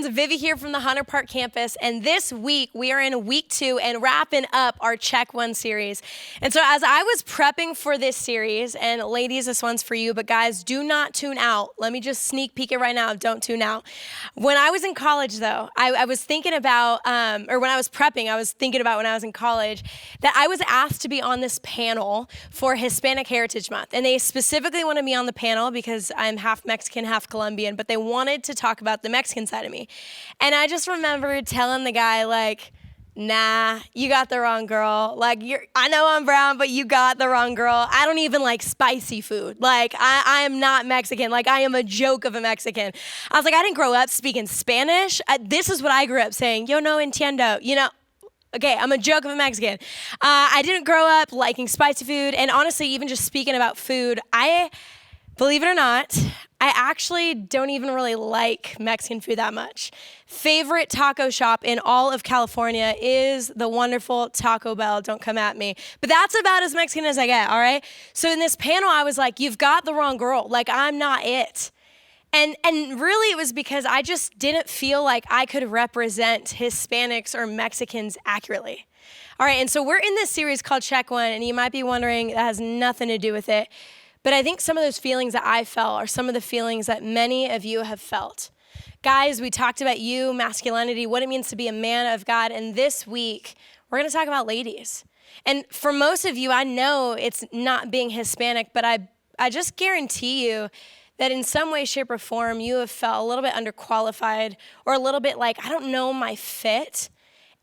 friends, Vivi here from the Hunter Park campus, and this week we are in week 2 and wrapping up our Check One series. And so as I was prepping for this series, and ladies, this one's for you, but guys, do not tune out. Let me just sneak peek it right now, don't tune out. When I was in college though, I was thinking about, or when I was prepping, I was thinking about when I was in college, that I was asked to be on this panel for Hispanic Heritage Month. And they specifically wanted me on the panel because I'm half Mexican, half Colombian, but they wanted to talk about the Mexican side of me. And I just remember telling the guy, like, nah, you got the wrong girl. Like, I know I'm brown, but you got the wrong girl. I don't even like spicy food. Like, I am not Mexican. Like, I am a joke of a Mexican. I was like, I didn't grow up speaking Spanish. This is what I grew up saying. Yo no entiendo. You know, okay, I'm a joke of a Mexican. I didn't grow up liking spicy food. And honestly, even just speaking about food, believe it or not, I actually don't even really like Mexican food that much. Favorite taco shop in all of California is the wonderful Taco Bell. Don't come at me. But that's about as Mexican as I get, all right? So in this panel, I was like, you've got the wrong girl. Like, I'm not it. And really it was because I just didn't feel like I could represent Hispanics or Mexicans accurately. All right, and so we're in this series called Check One, and you might be wondering, that has nothing to do with it. But I think some of those feelings that I felt are some of the feelings that many of you have felt. Guys, we talked about masculinity, what it means to be a man of God. And this week, we're going to talk about ladies. And for most of you, I know it's not being Hispanic, but I just guarantee you that in some way, shape, or form, you have felt a little bit underqualified or a little bit like, I don't know my fit.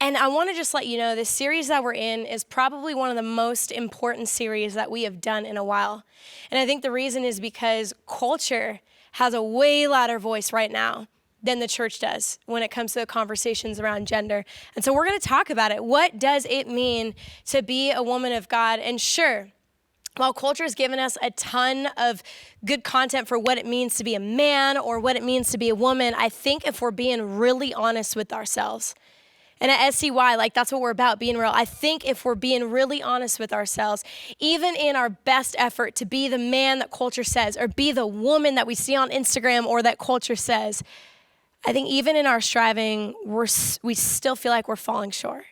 And I want to just let you know, this series that we're in is probably one of the most important series that we have done in a while. And I think the reason is because culture has a way louder voice right now than the church does when it comes to the conversations around gender. And so we're going to talk about it. What does it mean to be a woman of God? And sure, while culture has given us a ton of good content for what it means to be a man or what it means to be a woman, I think if we're being really honest with ourselves, and at SCY, like, that's what we're about, being real. I think if we're being really honest with ourselves, even in our best effort to be the man that culture says, or be the woman that we see on Instagram or that culture says, I think even in our striving, we still feel like we're falling short.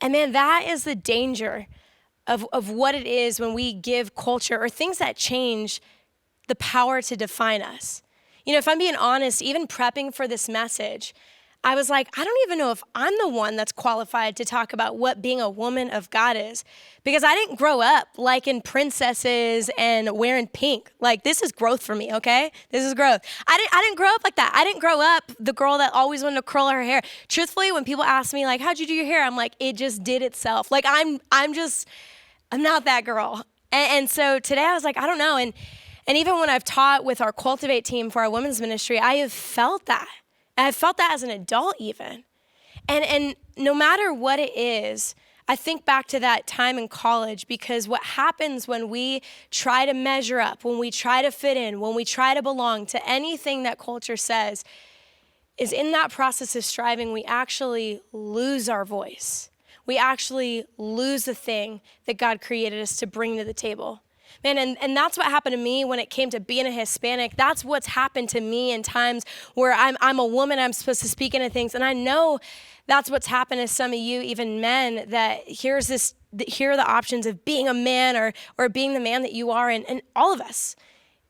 And man, that is the danger of what it is when we give culture or things that change the power to define us. You know, if I'm being honest, even prepping for this message, I was like, I don't even know if I'm the one that's qualified to talk about what being a woman of God is, because I didn't grow up liking princesses and wearing pink. Like, this is growth for me, okay? This is growth. I didn't grow up like that. I didn't grow up the girl that always wanted to curl her hair. Truthfully, when people ask me, like, how'd you do your hair? I'm like, it just did itself. Like, I'm not that girl. And so today I was like, I don't know. And even when I've taught with our Cultivate team for our women's ministry, I have felt that. And I felt that as an adult even. And no matter what it is, I think back to that time in college, because what happens when we try to measure up, when we try to fit in, when we try to belong to anything that culture says, is in that process of striving, we actually lose our voice. We actually lose the thing that God created us to bring to the table. Man, and that's what happened to me when it came to being a Hispanic. That's what's happened to me in times where I'm a woman, I'm supposed to speak into things. And I know that's what's happened to some of you, even men, that here are the options of being a man or being the man that you are. And all of us,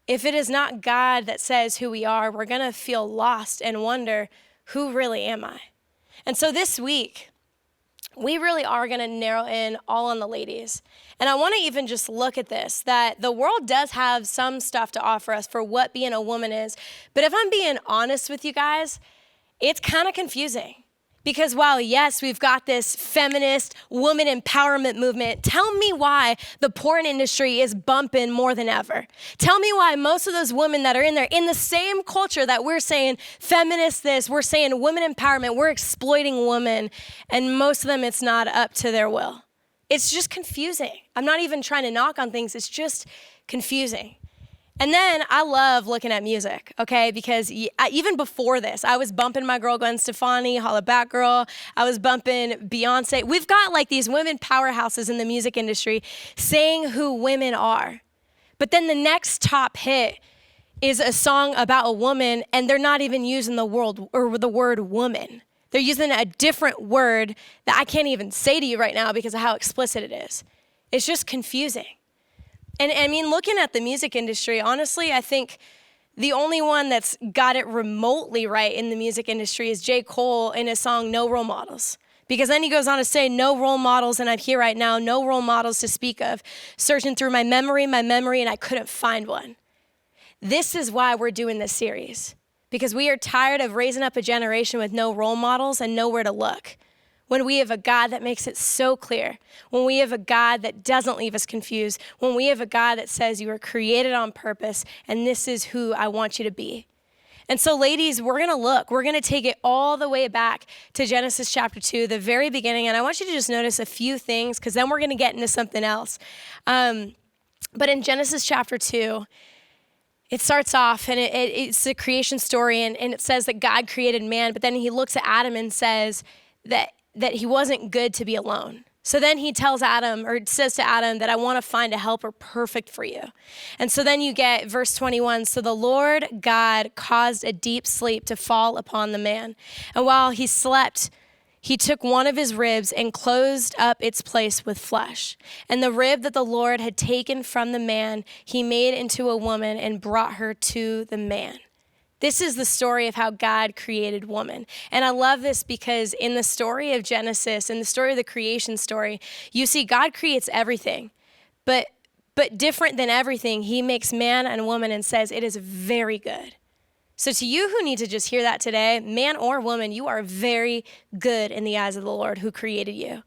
if it is not God that says who we are, we're going to feel lost and wonder, who really am I? And so this week, we really are going to narrow in all on the ladies. And I want to even just look at this, that the world does have some stuff to offer us for what being a woman is. But if I'm being honest with you guys, it's kind of confusing. Because while, yes, we've got this feminist woman empowerment movement, tell me why the porn industry is bumping more than ever. Tell me why most of those women that are in there, in the same culture that we're saying feminist this, we're saying women empowerment, we're exploiting women, and most of them, it's not up to their will. It's just confusing. I'm not even trying to knock on things. It's just confusing. And then I love looking at music, okay? Because even before this, I was bumping my girl Gwen Stefani, Holla Back Girl. I was bumping Beyonce. We've got like these women powerhouses in the music industry saying who women are. But then the next top hit is a song about a woman, and they're not even using the word woman. They're using a different word that I can't even say to you right now because of how explicit it is. It's just confusing. And I mean, looking at the music industry, honestly, I think the only one that's got it remotely right in the music industry is J. Cole in his song No Role Models. Because then he goes on to say, no role models, and I'm here right now, no role models to speak of. Searching through my memory, and I couldn't find one. This is why we're doing this series. Because we are tired of raising up a generation with no role models and nowhere to look. When we have a God that makes it so clear. When we have a God that doesn't leave us confused. When we have a God that says you were created on purpose, and this is who I want you to be. And so, ladies, we're going to take it all the way back to Genesis chapter 2, the very beginning. And I want you to just notice a few things, because then we're going to get into something else. But in Genesis chapter 2, it starts off, and it's a creation story, and it says that God created man, but then he looks at Adam and says that he wasn't good to be alone. So then he tells Adam, or says to Adam, that I want to find a helper perfect for you. And so then you get verse 21. So the Lord God caused a deep sleep to fall upon the man. And while he slept, he took one of his ribs and closed up its place with flesh. And the rib that the Lord had taken from the man, he made into a woman and brought her to the man. This is the story of how God created woman. And I love this because in the story of Genesis, in the story of the creation story, you see God creates everything. But different than everything, he makes man and woman and says it is very good. So to you who need to just hear that today, man or woman, you are very good in the eyes of the Lord who created you.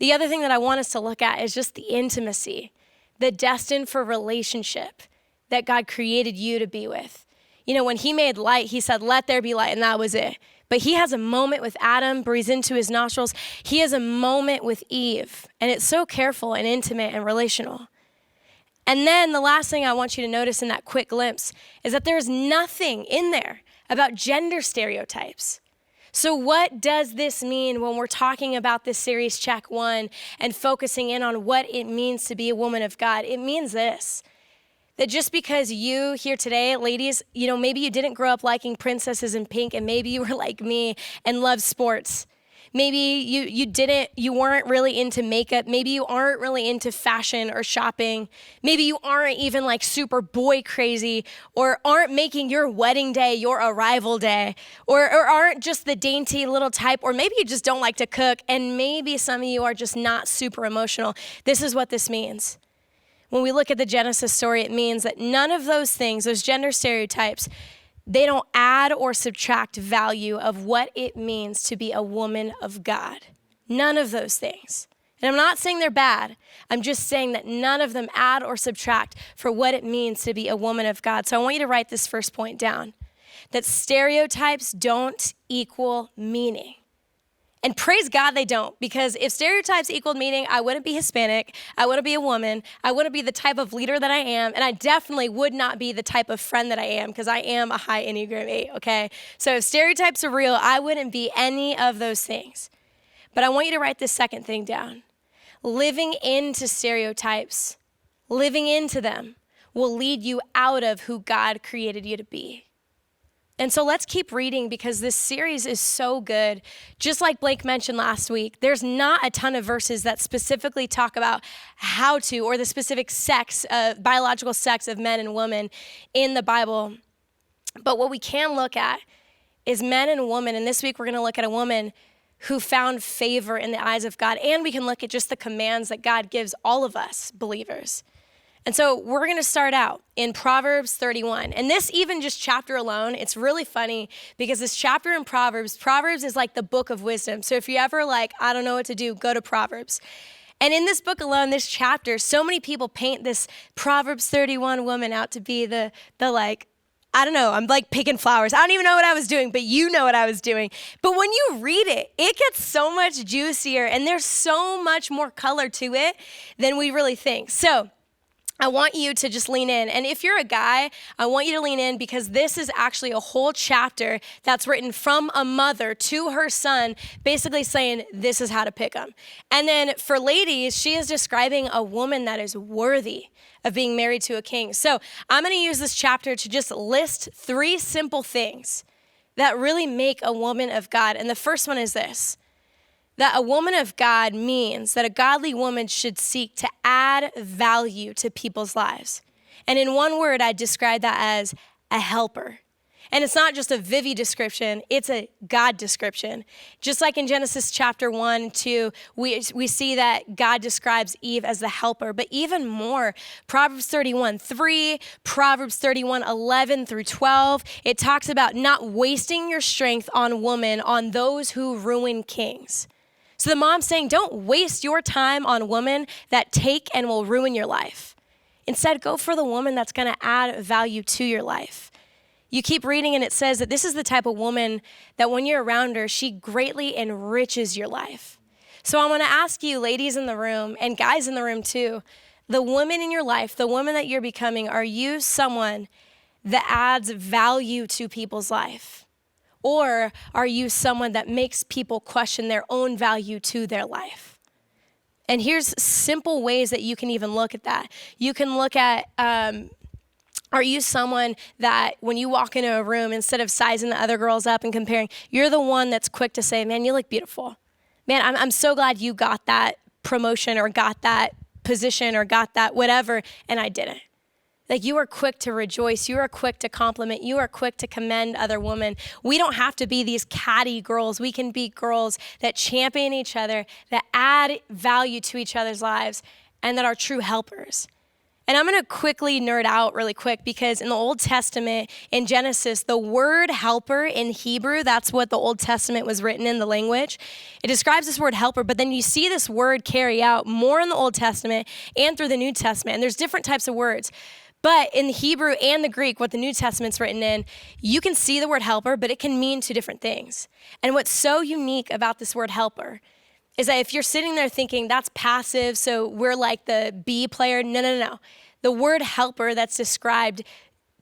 The other thing that I want us to look at is just the intimacy, the destined for relationship that God created you to be with. You know, when he made light, he said, let there be light, and that was it. But he has a moment with Adam, breathes into his nostrils. He has a moment with Eve, and it's so careful and intimate and relational. And then the last thing I want you to notice in that quick glimpse is that there's nothing in there about gender stereotypes. So what does this mean when we're talking about this series, Check One, and focusing in on what it means to be a woman of God? It means this. That just because you here today, ladies, you know, maybe you didn't grow up liking princesses in pink, and maybe you were like me and loved sports. Maybe you weren't really into makeup. Maybe you aren't really into fashion or shopping. Maybe you aren't even like super boy crazy, or aren't making your wedding day your arrival day, or aren't just the dainty little type, or maybe you just don't like to cook, and maybe some of you are just not super emotional. This is what this means. When we look at the Genesis story, it means that none of those things, those gender stereotypes, they don't add or subtract value of what it means to be a woman of God. None of those things. And I'm not saying they're bad. I'm just saying that none of them add or subtract for what it means to be a woman of God. So I want you to write this first point down, that stereotypes don't equal meaning. And praise God they don't, because if stereotypes equaled meaning, I wouldn't be Hispanic, I wouldn't be a woman, I wouldn't be the type of leader that I am, and I definitely would not be the type of friend that I am, because I am a high Enneagram 8, okay? So if stereotypes are real, I wouldn't be any of those things. But I want you to write this second thing down. Living into stereotypes, living into them, will lead you out of who God created you to be. And so let's keep reading, because this series is so good. Just like Blake mentioned last week, there's not a ton of verses that specifically talk about how to, or the specific sex, biological sex of men and women in the Bible. But what we can look at is men and women. And this week we're going to look at a woman who found favor in the eyes of God. And we can look at just the commands that God gives all of us believers. And so we're going to start out in Proverbs 31. And this even just chapter alone, it's really funny because this chapter in Proverbs is like the book of wisdom. So if you ever like, I don't know what to do, go to Proverbs. And in this book alone, this chapter, so many people paint this Proverbs 31 woman out to be the like, I don't know, I'm like picking flowers. I don't even know what I was doing, but you know what I was doing. But when you read it, it gets so much juicier, and there's so much more color to it than we really think. So I want you to just lean in. And if you're a guy, I want you to lean in because this is actually a whole chapter that's written from a mother to her son, basically saying this is how to pick them. And then for ladies, she is describing a woman that is worthy of being married to a king. So I'm going to use this chapter to just list 3 simple things that really make a woman of God. And the first one is this: that a woman of God means that a godly woman should seek to add value to people's lives. And in one word, I describe that as a helper. And it's not just a Vivi description, it's a God description. Just like in Genesis chapter 1 and 2, we see that God describes Eve as the helper, but even more, Proverbs 31:3, Proverbs 31:11 through 12, it talks about not wasting your strength on women, on those who ruin kings. So the mom's saying, don't waste your time on women that take and will ruin your life. Instead, go for the woman that's going to add value to your life. You keep reading and it says that this is the type of woman that when you're around her, she greatly enriches your life. So I want to ask you, ladies in the room and guys in the room too, the woman in your life, the woman that you're becoming, are you someone that adds value to people's life? Or are you someone that makes people question their own value to their life? And here's simple ways that you can even look at that. You can look at, are you someone that when you walk into a room, instead of sizing the other girls up and comparing, you're the one that's quick to say, man, you look beautiful. Man, I'm so glad you got that promotion or got that position or got that whatever, and I didn't. Like, you are quick to rejoice. You are quick to compliment. You are quick to commend other women. We don't have to be these catty girls. We can be girls that champion each other, that add value to each other's lives, and that are true helpers. And I'm going to quickly nerd out really quick because in the Old Testament, in Genesis, the word helper in Hebrew, that's what the Old Testament was written in, the language. It describes this word helper, but then you see this word carry out more in the Old Testament and through the New Testament. And there's different types of words. But in the Hebrew and the Greek, what the New Testament's written in, you can see the word helper, but it can mean 2 different things. And what's so unique about this word helper is that if you're sitting there thinking that's passive, so we're like the B player, no. The word helper that's described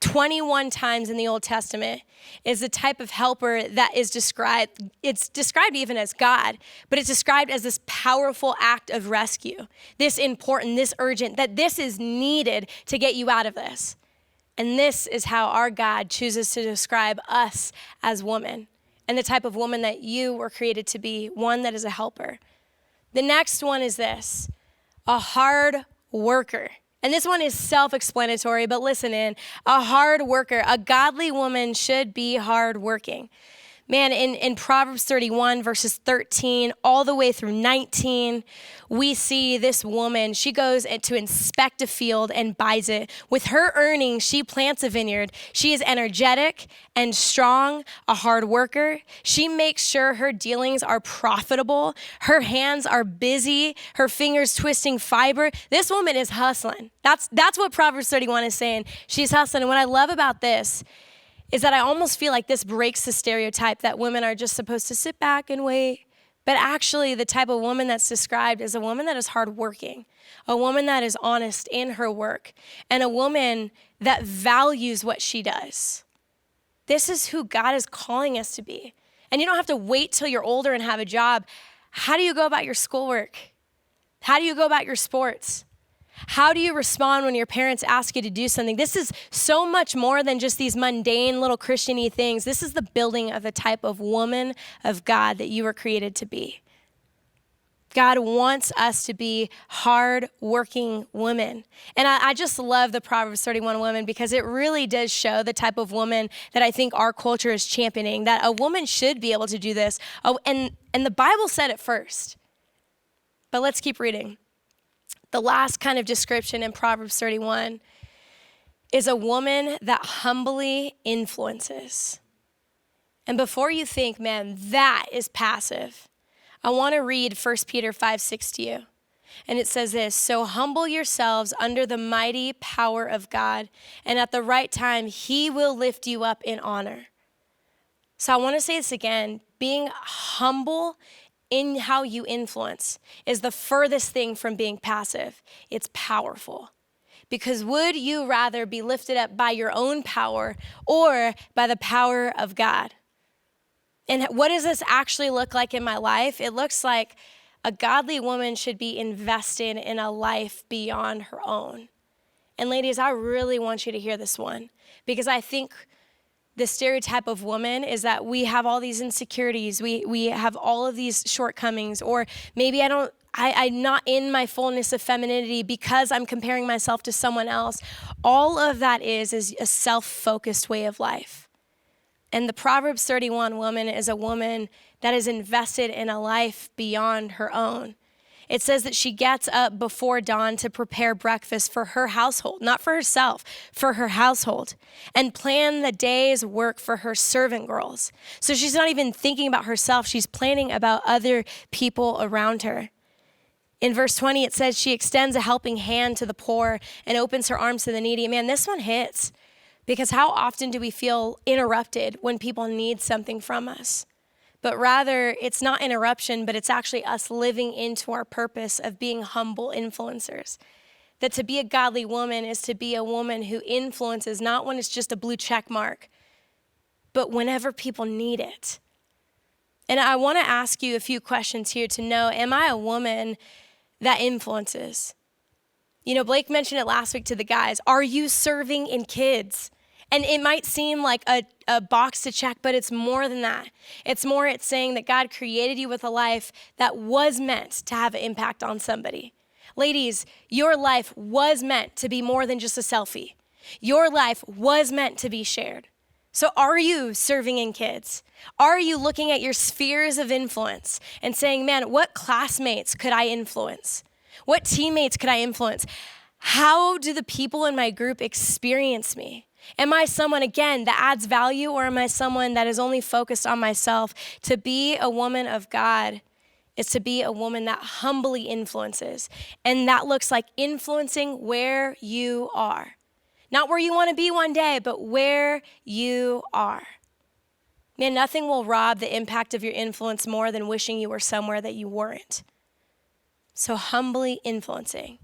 21 times in the Old Testament is the type of helper that is described, it's described even as God, but it's described as this powerful act of rescue, this important, this urgent, that this is needed to get you out of this. And this is how our God chooses to describe us as women and the type of woman that you were created to be, one that is a helper. The next one is this: a hard worker. And this one is self-explanatory, but listen in. A hard worker, a godly woman should be hardworking. Man, in Proverbs 31, verses 13, all the way through 19, we see this woman, she goes to inspect a field and buys it. With her earnings, she plants a vineyard. She is energetic and strong, a hard worker. She makes sure her dealings are profitable. Her hands are busy, her fingers twisting fiber. This woman is hustling. That's what Proverbs 31 is saying. She's hustling. And what I love about this is that I almost feel like this breaks the stereotype that women are just supposed to sit back and wait. But actually, the type of woman that's described is a woman that is hardworking, a woman that is honest in her work, and a woman that values what she does. This is who God is calling us to be. And you don't have to wait till you're older and have a job. How do you go about your schoolwork? How do you go about your sports? How do you respond when your parents ask you to do something? This is so much more than just these mundane little Christian-y things. This is the building of the type of woman of God that you were created to be. God wants us to be hard-working women. And I just love the Proverbs 31 woman because it really does show the type of woman that I think our culture is championing, that a woman should be able to do this. Oh, and the Bible said it first. But let's keep reading. The last kind of description in Proverbs 31 is a woman that humbly influences. And before you think, man, that is passive, I want to read 1 Peter 5:6 to you. And it says this: so humble yourselves under the mighty power of God, and at the right time, he will lift you up in honor. So I want to say this again: being humble in how you influence is the furthest thing from being passive. It's powerful. Because would you rather be lifted up by your own power or by the power of God? And what does this actually look like in my life? It looks like a godly woman should be invested in a life beyond her own. And ladies, I really want you to hear this one, because I think the stereotype of woman is that we have all these insecurities. We have all of these shortcomings, or maybe I'm not in my fullness of femininity because I'm comparing myself to someone else. All of that is a self-focused way of life. And the Proverbs 31 woman is a woman that is invested in a life beyond her own. It says that she gets up before dawn to prepare breakfast for her household, not for herself, for her household, and plan the day's work for her servant girls. So she's not even thinking about herself. She's planning about other people around her. In verse 20, it says she extends a helping hand to the poor and opens her arms to the needy. Man, this one hits, because how often do we feel interrupted when people need something from us? But rather, it's not interruption, but it's actually us living into our purpose of being humble influencers. That to be a godly woman is to be a woman who influences, not when it's just a blue check mark, but whenever people need it. And I want to ask you a few questions here to know, am I a woman that influences? You know, Blake mentioned it last week to the guys. Are you serving in kids? And it might seem like a box to check, but it's more than that. It's saying that God created you with a life that was meant to have an impact on somebody. Ladies, your life was meant to be more than just a selfie. Your life was meant to be shared. So are you serving in kids? Are you looking at your spheres of influence and saying, man, what classmates could I influence? What teammates could I influence? How do the people in my group experience me? Am I someone, again, that adds value, or am I someone that is only focused on myself? To be a woman of God is to be a woman that humbly influences. And that looks like influencing where you are. Not where you want to be one day, but where you are. Man, nothing will rob the impact of your influence more than wishing you were somewhere that you weren't. So humbly influencing.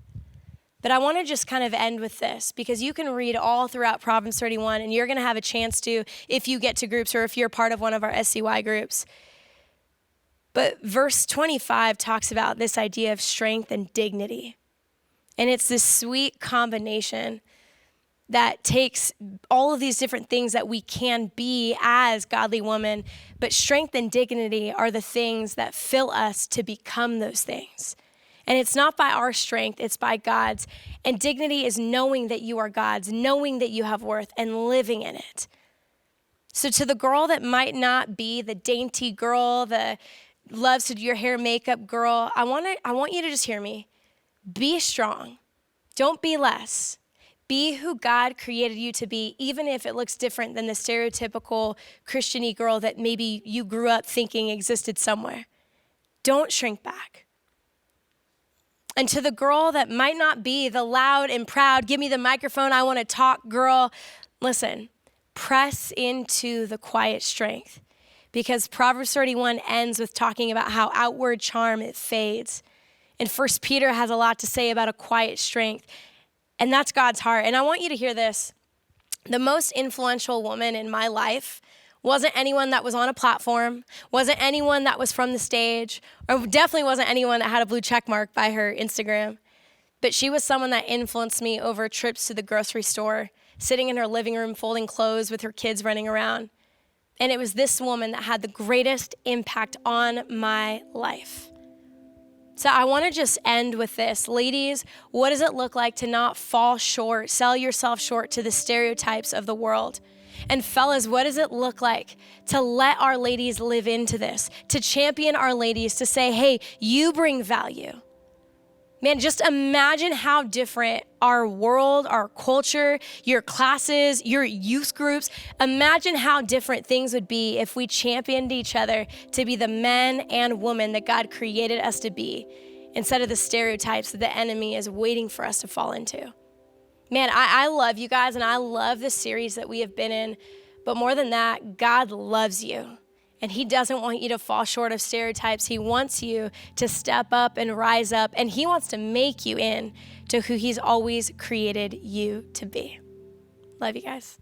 But I want to just kind of end with this, because you can read all throughout Proverbs 31, and you're going to have a chance to if you get to groups or if you're part of one of our SCY groups. But verse 25 talks about this idea of strength and dignity. And it's this sweet combination that takes all of these different things that we can be as godly women, but strength and dignity are the things that fill us to become those things. And it's not by our strength, it's by God's. And dignity is knowing that you are God's, knowing that you have worth, and living in it. So to the girl that might not be the dainty girl, the loves to do your hair, makeup girl, I want you to just hear me. Be strong. Don't be less. Be who God created you to be, even if it looks different than the stereotypical Christian-y girl that maybe you grew up thinking existed somewhere. Don't shrink back. And to the girl that might not be the loud and proud, give me the microphone, I want to talk girl, listen, press into the quiet strength, because Proverbs 31 ends with talking about how outward charm, it fades. And 1 Peter has a lot to say about a quiet strength, and that's God's heart. And I want you to hear this. The most influential woman in my life wasn't anyone that was on a platform, wasn't anyone that was from the stage, or definitely wasn't anyone that had a blue check mark by her Instagram. But she was someone that influenced me over trips to the grocery store, sitting in her living room, folding clothes with her kids running around. And it was this woman that had the greatest impact on my life. So I want to just end with this. Ladies, what does it look like to not fall short, sell yourself short to the stereotypes of the world? And fellas, what does it look like to let our ladies live into this, to champion our ladies, to say, hey, you bring value? Man, just imagine how different our world, our culture, your classes, your youth groups, imagine how different things would be if we championed each other to be the men and women that God created us to be, instead of the stereotypes that the enemy is waiting for us to fall into. Man, I love you guys, and I love the series that we have been in. But more than that, God loves you. And he doesn't want you to fall short of stereotypes. He wants you to step up and rise up, and he wants to make you into who he's always created you to be. Love you guys.